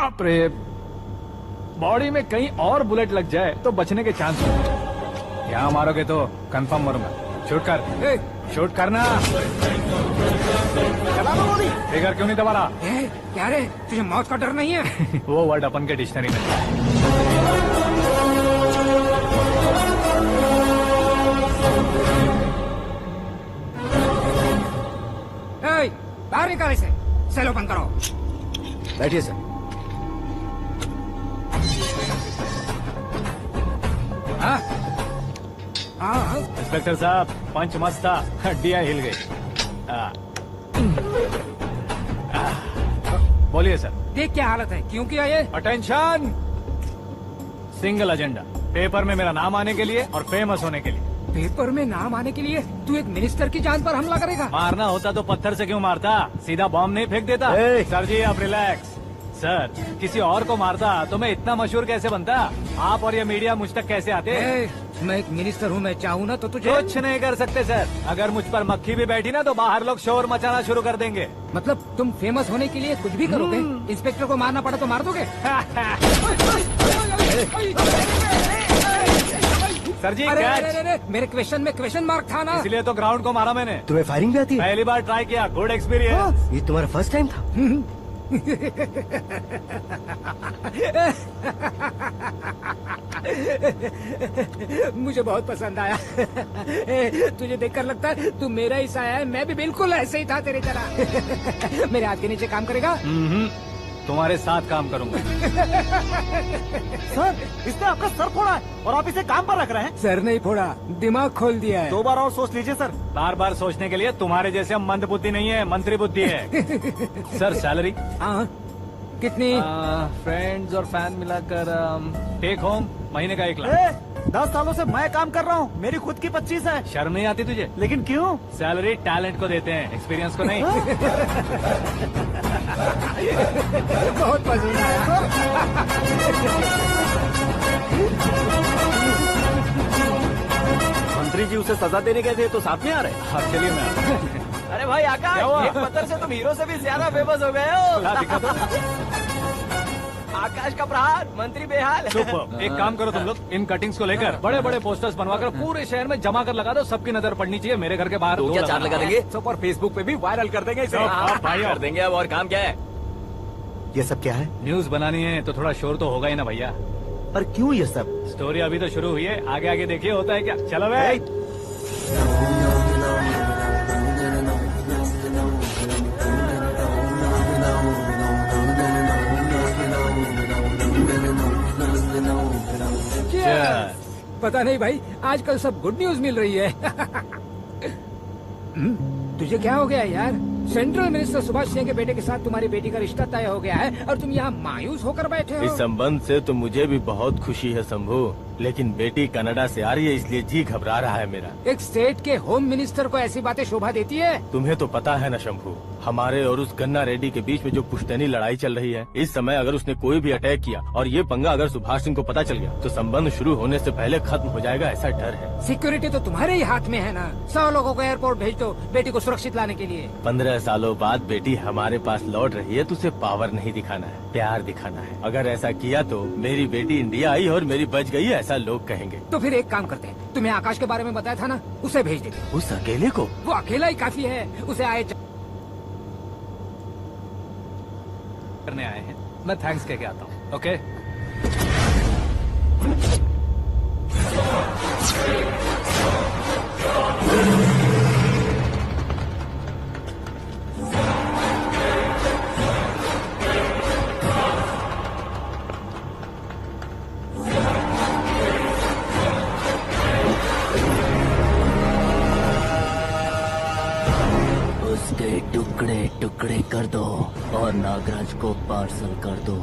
बाप रे, बॉडी में कहीं और बुलेट लग जाए तो बचने के चांस होंगे। यहाँ मारोगे तो कंफर्म मरूंगा। शूट कर, शूट करना। फिगर क्यों नहीं दबा रहा? क्या रे, तुझे मौत का डर नहीं है? वो वर्ड अपन के डिक्शनरी में। बाहर निकाल इसे। सेलो बंद करो। बैठिए सर। इंस्पेक्टर साहब, पंच मस्त था, हड्डियां हिल गई। बोलिए सर। देख क्या हालत है, क्यों किया ये? अटेंशन, सिंगल एजेंडा, पेपर में मेरा नाम आने के लिए और फेमस होने के लिए। पेपर में नाम आने के लिए तू एक मिनिस्टर की जान पर हमला करेगा? मारना होता तो पत्थर से क्यों मारता, सीधा बॉम्ब नहीं फेंक देता। सर जी आप रिलैक्स। सर, किसी और को मारता तो मैं इतना मशहूर कैसे बनता? आप और ये मीडिया मुझ तक कैसे आते? मैं एक मिनिस्टर हूँ, मैं चाहूँ ना तो तुझे कुछ नहीं कर सकते सर। अगर मुझ पर मक्खी भी बैठी ना तो बाहर लोग शोर मचाना शुरू कर देंगे। मतलब तुम फेमस होने के लिए कुछ भी करोगे? इंस्पेक्टर को मारना पड़ा तो मार दोगे? सर जी अरे, मेरे क्वेश्चन में क्वेश्चन मार्क था ना, इसलिए तो ग्राउंड को मारा मैंने। तुम्हें फायरिंग भी आती है? पहली बार ट्राई किया, गुड एक्सपीरियंस। ये तुम्हारा फर्स्ट टाइम था? मुझे बहुत पसंद आया। तुझे देखकर लगता है तू मेरा ही साया है। मैं भी बिल्कुल ऐसे ही था तेरी तरह। मेरे हाथ के नीचे काम करेगा? तुम्हारे साथ काम करूंगा। सर, इसने आपका सर फोड़ा है और आप इसे काम पर रख रहे हैं। सर नहीं फोड़ा, दिमाग खोल दिया है। 2 बार और सोच लीजिए सर। बार बार सोचने के लिए तुम्हारे जैसे मंद बुद्धि नहीं है, मंत्री बुद्धि है। Sir salary? हाँ, कितनी? फ्रेंड्स और फैन मिलाकर टेक होम महीने का 1 लाख। 10 सालों से मैं काम कर रहा हूँ, मेरी खुद की 25 है। शर्म नहीं आती तुझे? लेकिन क्यों? सैलरी टैलेंट को देते हैं, एक्सपीरियंस को नहीं। बहुत पसंद आया। मंत्री जी उसे सजा देने गए थे तो साथ में आ रहे? हाँ चलिए मैं आता हूं। अरे भाई आकाश, एक पत्थर से तुम हीरो से भी ज्यादा फेमस हो गए हो। दिखा दो। आकाश का प्रहार, मंत्री बेहाल। सुपर। एक काम करो तुम लोग, इन कटिंग्स को लेकर बड़े बड़े पोस्टर्स बनवाकर पूरे शहर में जमा कर लगा दो। सबकी नजर पड़नी चाहिए। मेरे घर के बाहर तो क्या 4 लगा देंगे? और फेसबुक पे भी वायरल कर देंगे इसे। कर देंगे अब। और काम क्या है? ये सब क्या है? न्यूज बनानी है तो थोड़ा शोर तो होगा ही ना भैया। पर क्यों ये सब? स्टोरी अभी तो शुरू हुई है, आगे आगे देखिए होता है क्या। चलो भाई। पता नहीं भाई, आजकल सब गुड न्यूज मिल रही है। तुझे क्या हो गया यार? सेंट्रल मिनिस्टर सुभाष सिंह के बेटे के साथ तुम्हारी बेटी का रिश्ता तय हो गया है और तुम यहाँ मायूस होकर बैठे हो। इस संबंध से तो मुझे भी बहुत खुशी है शंभू, लेकिन बेटी कनाडा से आ रही है इसलिए जी घबरा रहा है मेरा। एक स्टेट के होम मिनिस्टर को ऐसी बातें शोभा देती है? तुम्हें तो पता है न शंभू, हमारे और उस गन्ना रेड्डी के बीच में जो पुश्तैनी लड़ाई चल रही है, इस समय अगर उसने कोई भी अटैक किया और ये पंगा अगर सुभाष सिंह को पता चल गया तो संबंध शुरू होने से पहले खत्म हो जाएगा, ऐसा डर है। सिक्योरिटी तो तुम्हारे ही हाथ में है ना। 100 लोगों को एयरपोर्ट भेज दो बेटी को सुरक्षित लाने के लिए। 15 सालों बाद बेटी हमारे पास लौट रही है तो उसे पावर नहीं दिखाना है, प्यार दिखाना है। अगर ऐसा किया तो मेरी बेटी इंडिया आई और मेरी बच गई, ऐसा लोग कहेंगे। तो फिर एक काम करते हैं, तुम्हें आकाश के बारे में बताया था ना, उसे भेज देते। उस अकेले को? वो अकेला ही काफी है, उसे आए करने आए हैं। मैं थैंक्स कह के आता हूँ। ओके उसके टुकड़े टुकड़े कर दो और नागराज को पार्सल कर दो।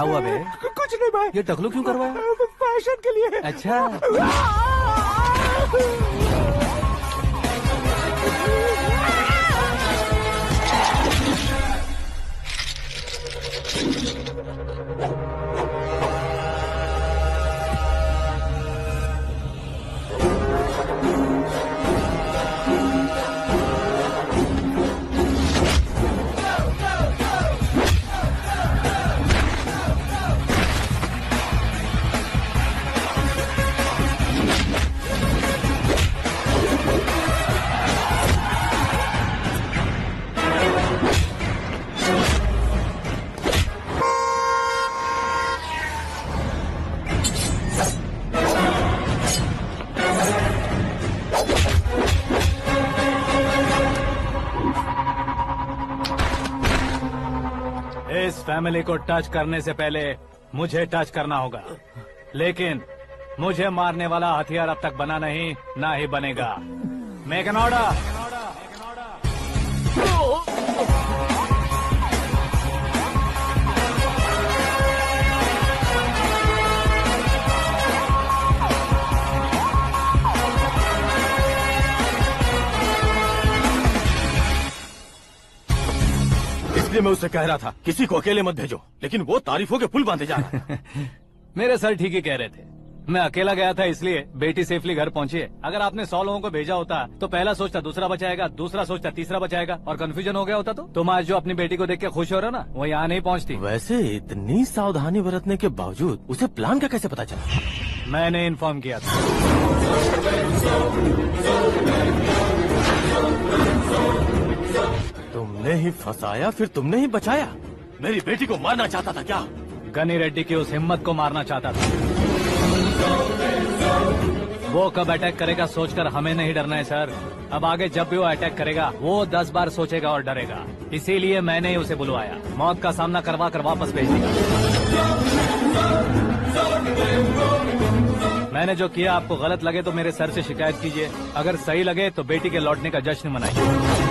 हुआ बे? कुछ नहीं भाई, ये टकलू क्यों करवाया? फैशन के लिए। अच्छा, इस फैमिली को टच करने से पहले मुझे टच करना होगा, लेकिन मुझे मारने वाला हथियार अब तक बना नहीं, ना ही बनेगा। Make an order. इसलिए मैं उससे कह रहा था किसी को अकेले मत भेजो, लेकिन वो तारीफों के पुल बांधे जा रहा है। मेरे सर ठीक ही कह रहे थे। मैं अकेला गया था इसलिए बेटी सेफली घर पहुंची है। अगर आपने 100 लोगों को भेजा होता तो पहला सोचता दूसरा बचाएगा, दूसरा सोचता तीसरा बचाएगा, और कंफ्यूजन हो गया होता तो तुम आज जो अपनी बेटी को देख के खुश हो रहे हो ना, वो यहाँ नहीं पहुंचती। वैसे इतनी सावधानी बरतने के बावजूद उसे प्लान का कैसे पता चला? मैंने इन्फॉर्म किया था। तुमने ही फंसाया, फिर तुमने ही बचाया। मेरी बेटी को मारना चाहता था क्या? गनी रेड्डी की उस हिम्मत को मारना चाहता था। वो कब अटैक करेगा सोचकर हमें नहीं डरना है सर। अब आगे जब भी वो अटैक करेगा वो 10 बार सोचेगा और डरेगा। इसीलिए मैंने ही उसे बुलवाया। मौत का सामना करवा कर वापस भेज दिया। मैंने जो किया आपको गलत लगे तो मेरे सर से शिकायत कीजिए, अगर सही लगे तो बेटी के लौटने का जश्न मनाइए।